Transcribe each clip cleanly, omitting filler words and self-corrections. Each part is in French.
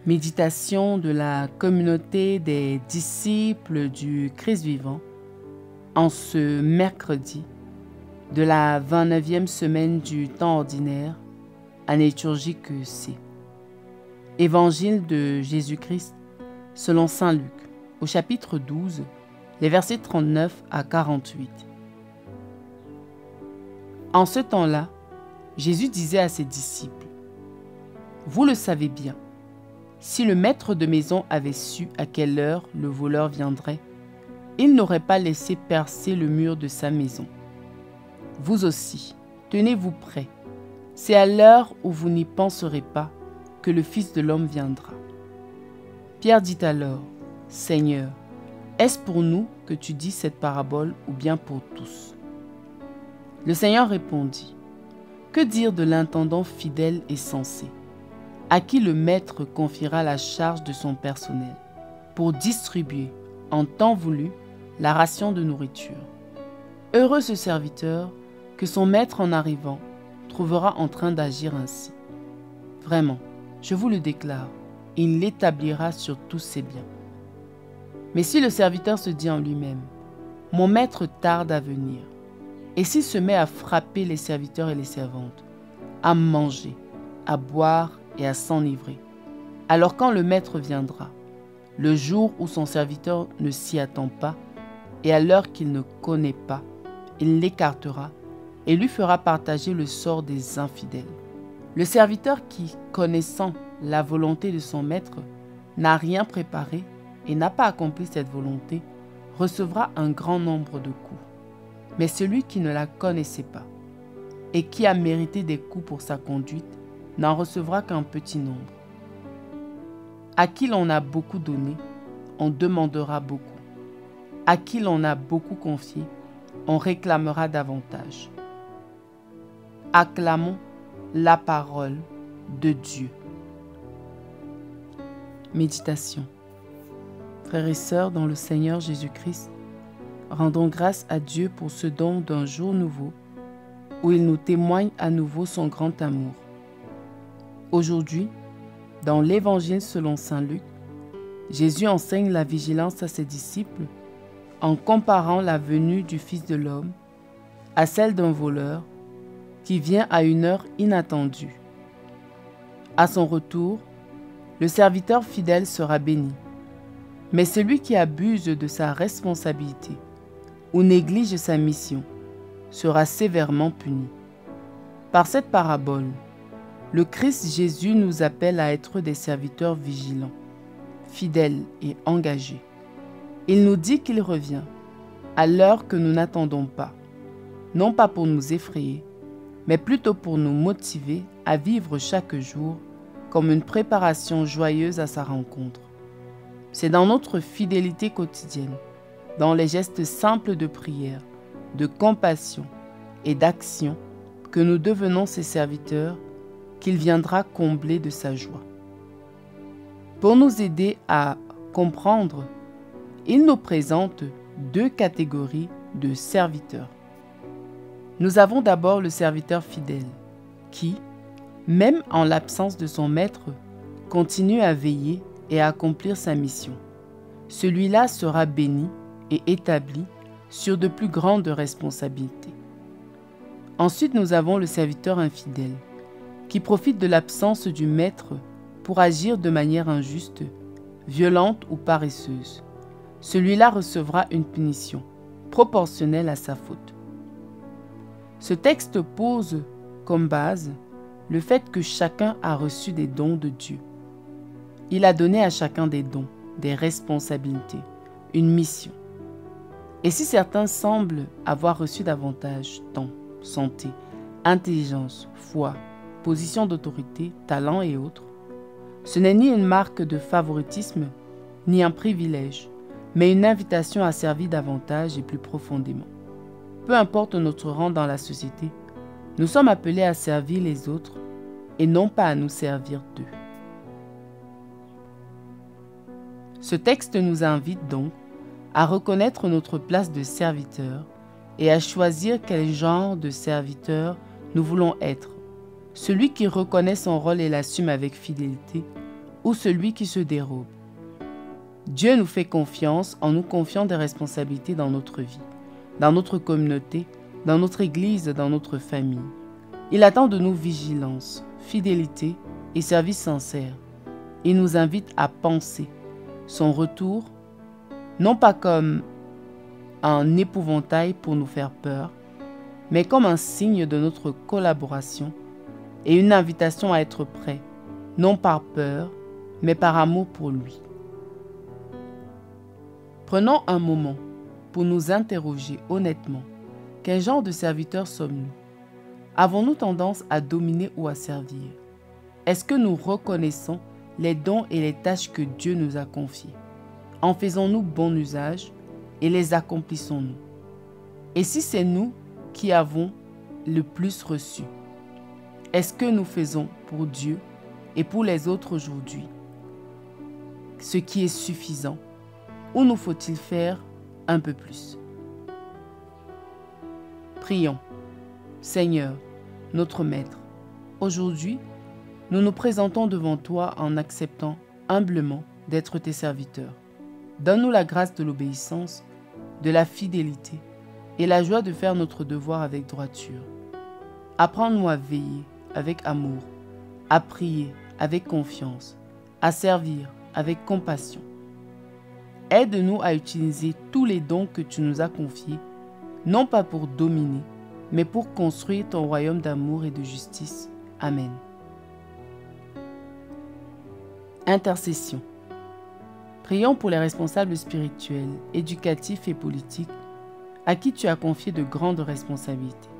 Méditation de la communauté des disciples du Christ vivant en ce mercredi de la 29e semaine du temps ordinaire, année liturgique C. Évangile de Jésus-Christ selon saint Luc, au chapitre 12, les versets 39 à 48. En ce temps-là, Jésus disait à ses disciples : « Vous le savez bien, si le maître de maison avait su à quelle heure le voleur viendrait, il n'aurait pas laissé percer le mur de sa maison. Vous aussi, tenez-vous prêts. C'est à l'heure où vous n'y penserez pas que le Fils de l'homme viendra. » Pierre dit alors : « Seigneur, est-ce pour nous que tu dis cette parabole ou bien pour tous ?» Le Seigneur répondit : « Que dire de l'intendant fidèle et sensé, à qui le maître confiera la charge de son personnel, pour distribuer, en temps voulu, la ration de nourriture. Heureux ce serviteur que son maître en arrivant trouvera en train d'agir ainsi. Vraiment, je vous le déclare, il l'établira sur tous ses biens. Mais si le serviteur se dit en lui-même : mon maître tarde à venir, et s'il se met à frapper les serviteurs et les servantes, à manger, à boire et à s'enivrer, alors quand le maître viendra, le jour où son serviteur ne s'y attend pas, et à l'heure qu'il ne connaît pas, il l'écartera et lui fera partager le sort des infidèles. Le serviteur qui, connaissant la volonté de son maître, n'a rien préparé et n'a pas accompli cette volonté, recevra un grand nombre de coups. Mais celui qui ne la connaissait pas et qui a mérité des coups pour sa conduite n'en recevra qu'un petit nombre. À qui l'on a beaucoup donné, on demandera beaucoup. À qui l'on a beaucoup confié, on réclamera davantage. Acclamons la parole de Dieu. Méditation. Frères et sœurs dans le Seigneur Jésus-Christ, rendons grâce à Dieu pour ce don d'un jour nouveau, où il nous témoigne à nouveau son grand amour. Aujourd'hui, dans l'Évangile selon saint Luc, Jésus enseigne la vigilance à ses disciples en comparant la venue du Fils de l'homme à celle d'un voleur qui vient à une heure inattendue. À son retour, le serviteur fidèle sera béni, mais celui qui abuse de sa responsabilité ou néglige sa mission sera sévèrement puni. Par cette parabole, le Christ Jésus nous appelle à être des serviteurs vigilants, fidèles et engagés. Il nous dit qu'il revient à l'heure que nous n'attendons pas, non pas pour nous effrayer, mais plutôt pour nous motiver à vivre chaque jour comme une préparation joyeuse à sa rencontre. C'est dans notre fidélité quotidienne, dans les gestes simples de prière, de compassion et d'action, que nous devenons ses serviteurs qu'il viendra combler de sa joie. Pour nous aider à comprendre, il nous présente deux catégories de serviteurs. Nous avons d'abord le serviteur fidèle, qui, même en l'absence de son maître, continue à veiller et à accomplir sa mission. Celui-là sera béni et établi sur de plus grandes responsabilités. Ensuite, nous avons le serviteur infidèle, qui profite de l'absence du maître pour agir de manière injuste, violente ou paresseuse. Celui-là recevra une punition proportionnelle à sa faute. Ce texte pose comme base le fait que chacun a reçu des dons de Dieu. Il a donné à chacun des dons, des responsabilités, une mission. Et si certains semblent avoir reçu davantage temps, santé, intelligence, foi, position d'autorité, talent et autres, ce n'est ni une marque de favoritisme, ni un privilège, mais une invitation à servir davantage et plus profondément. Peu importe notre rang dans la société, nous sommes appelés à servir les autres et non pas à nous servir d'eux. Ce texte nous invite donc à reconnaître notre place de serviteur et à choisir quel genre de serviteur nous voulons être. Celui qui reconnaît son rôle et l'assume avec fidélité, ou celui qui se dérobe. Dieu nous fait confiance en nous confiant des responsabilités dans notre vie, dans notre communauté, dans notre Église, dans notre famille. Il attend de nous vigilance, fidélité et service sincère. Il nous invite à penser son retour, non pas comme un épouvantail pour nous faire peur, mais comme un signe de notre collaboration et une invitation à être prêt, non par peur, mais par amour pour lui. Prenons un moment pour nous interroger honnêtement. Quel genre de serviteurs sommes-nous? Avons-nous tendance à dominer ou à servir? Est-ce que nous reconnaissons les dons et les tâches que Dieu nous a confiés? En faisons-nous bon usage et les accomplissons-nous? Et si c'est nous qui avons le plus reçu, est-ce que nous faisons pour Dieu et pour les autres aujourd'hui ce qui est suffisant, ou nous faut-il faire un peu plus? Prions. Seigneur, notre Maître, aujourd'hui, nous nous présentons devant toi en acceptant humblement d'être tes serviteurs. Donne-nous la grâce de l'obéissance, de la fidélité et la joie de faire notre devoir avec droiture. Apprends-nous à veiller avec amour, à prier avec confiance, à servir avec compassion. Aide-nous à utiliser tous les dons que tu nous as confiés, non pas pour dominer, mais pour construire ton royaume d'amour et de justice. Amen. Intercession. Prions pour les responsables spirituels, éducatifs et politiques à qui tu as confié de grandes responsabilités.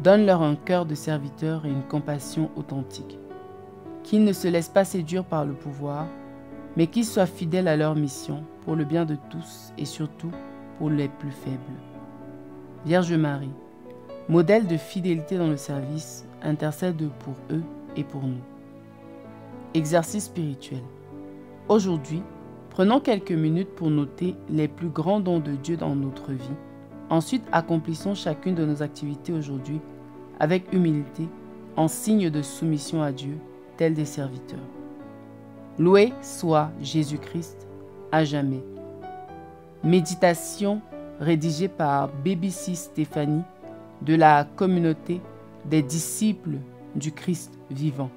Donne-leur un cœur de serviteur et une compassion authentique. Qu'ils ne se laissent pas séduire par le pouvoir, mais qu'ils soient fidèles à leur mission pour le bien de tous et surtout pour les plus faibles. Vierge Marie, modèle de fidélité dans le service, intercède pour eux et pour nous. Exercice spirituel. Aujourd'hui, prenons quelques minutes pour noter les plus grands dons de Dieu dans notre vie. Ensuite, accomplissons chacune de nos activités aujourd'hui avec humilité, en signe de soumission à Dieu, tels des serviteurs. Loué soit Jésus-Christ à jamais. Méditation rédigée par BBC Stéphanie de la communauté des disciples du Christ vivant.